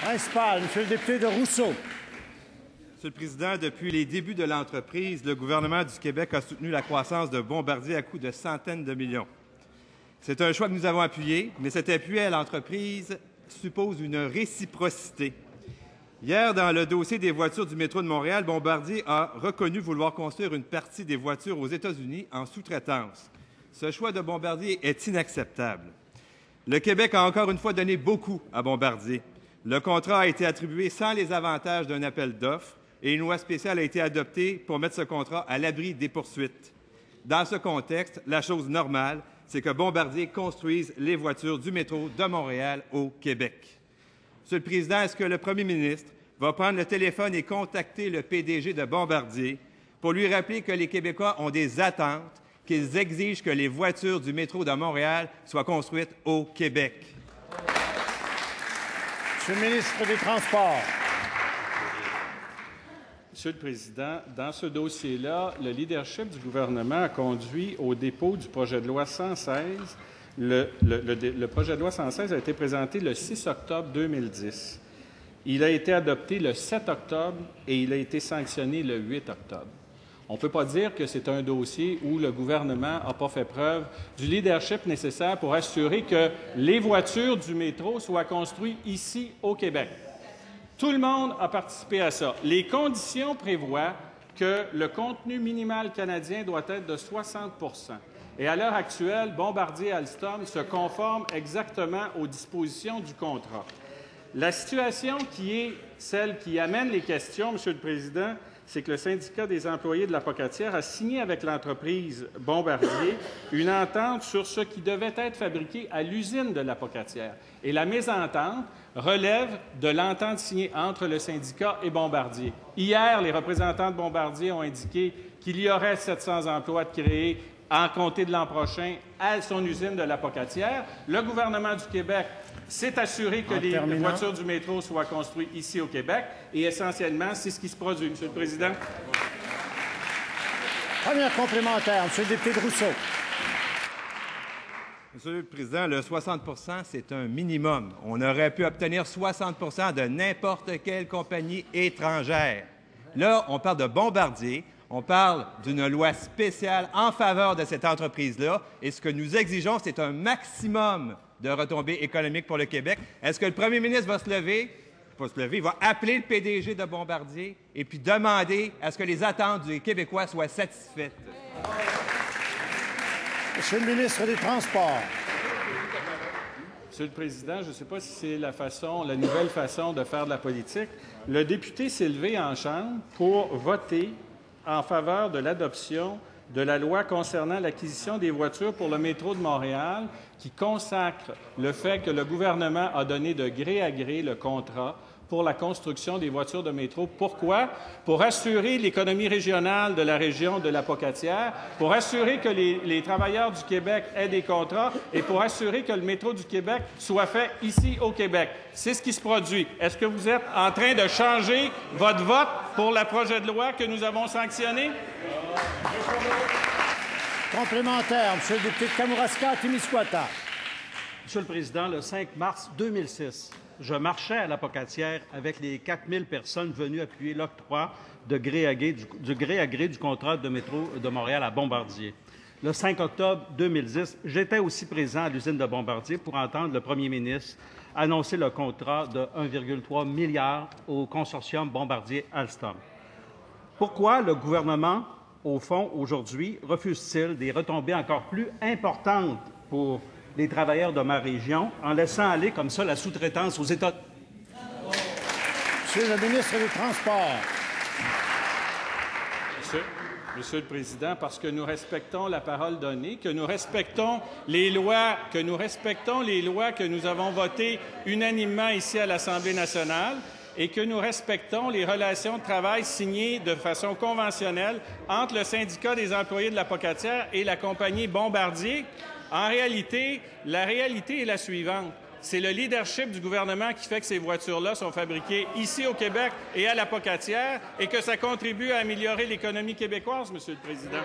Principal, Monsieur le député de Rousseau. Monsieur le Président, depuis les débuts de l'entreprise, le gouvernement du Québec a soutenu la croissance de Bombardier à coût de centaines de millions. C'est un choix que nous avons appuyé, mais cet appui à l'entreprise suppose une réciprocité. Hier, dans le dossier des voitures du métro de Montréal, Bombardier a reconnu vouloir construire une partie des voitures aux États-Unis en sous-traitance. Ce choix de Bombardier est inacceptable. Le Québec a encore une fois donné beaucoup à Bombardier. Le contrat a été attribué sans les avantages d'un appel d'offres et une loi spéciale a été adoptée pour mettre ce contrat à l'abri des poursuites. Dans ce contexte, la chose normale, c'est que Bombardier construise les voitures du métro de Montréal au Québec. Monsieur le Président, est-ce que le premier ministre va prendre le téléphone et contacter le PDG de Bombardier pour lui rappeler que les Québécois ont des attentes, qu'ils exigent que les voitures du métro de Montréal soient construites au Québec? Monsieur le ministre des Transports. Monsieur le Président, dans ce dossier-là, le leadership du gouvernement a conduit au dépôt du projet de loi 116. Le projet de loi 116 a été présenté le 6 octobre 2010. Il a été adopté le 7 octobre et il a été sanctionné le 8 octobre. On ne peut pas dire que c'est un dossier où le gouvernement n'a pas fait preuve du leadership nécessaire pour assurer que les voitures du métro soient construites ici au Québec. Tout le monde a participé à ça. Les conditions prévoient que le contenu minimal canadien doit être de 60 %. Et à l'heure actuelle, Bombardier et Alstom se conforment exactement aux dispositions du contrat. La situation qui est celle qui amène les questions, Monsieur le Président, c'est que le syndicat des employés de l'Apocatière a signé avec l'entreprise Bombardier une entente sur ce qui devait être fabriqué à l'usine de l'Apocatière. Et la mésentente relève de l'entente signée entre le syndicat et Bombardier. Hier, les représentants de Bombardier ont indiqué qu'il y aurait 700 emplois de créés en compter de l'an prochain à son usine de l'Apocatière. Le gouvernement du Québec s'est assuré que les voitures du métro soient construites ici au Québec et essentiellement, c'est ce qui se produit, Monsieur le Président. Première complémentaire, Monsieur le député de Rousseau. Monsieur le Président, le 60 %, c'est un minimum. On aurait pu obtenir 60 % de n'importe quelle compagnie étrangère. Là, on parle de Bombardier. On parle d'une loi spéciale en faveur de cette entreprise-là. Et ce que nous exigeons, c'est un maximum de retombées économiques pour le Québec. Est-ce que le premier ministre va se lever? Il va appeler le PDG de Bombardier et puis demander à ce que les attentes des Québécois soient satisfaites? Monsieur le ministre des Transports. Monsieur le Président, je ne sais pas si c'est la nouvelle façon de faire de la politique. Le député s'est levé en Chambre pour voter en faveur de l'adoption de la loi concernant l'acquisition des voitures pour le métro de Montréal, qui consacre le fait que le gouvernement a donné de gré à gré le contrat pour la construction des voitures de métro. Pourquoi? Pour assurer l'économie régionale de la région de l'Apocatière, pour assurer que les travailleurs du Québec aient des contrats et pour assurer que le métro du Québec soit fait ici au Québec. C'est ce qui se produit. Est-ce que vous êtes en train de changer votre vote pour le projet de loi que nous avons sanctionné? Complémentaire, Monsieur le député de Kamouraska-Témiscouata. Monsieur le Président, le 5 mars 2006, je marchais à l'Apocatière avec les 4000 personnes venues appuyer l'octroi du gré à gré du contrat de métro de Montréal à Bombardier. Le 5 octobre 2010, j'étais aussi présent à l'usine de Bombardier pour entendre le premier ministre annoncer le contrat de 1,3 milliard au consortium Bombardier-Alstom. Pourquoi le gouvernement, au fond, aujourd'hui, refuse-t-il des retombées encore plus importantes pour les travailleurs de ma région en laissant aller comme ça la sous-traitance aux États? Monsieur le ministre des Transports. Monsieur le Président, parce que nous respectons la parole donnée, que nous respectons les lois, que nous avons votées unanimement ici à l'Assemblée nationale, et que nous respectons les relations de travail signées de façon conventionnelle entre le syndicat des employés de l'Apocatière et la compagnie Bombardier. En réalité, la réalité est la suivante. C'est le leadership du gouvernement qui fait que ces voitures-là sont fabriquées ici au Québec et à l'Apocatière et que ça contribue à améliorer l'économie québécoise, Monsieur le Président.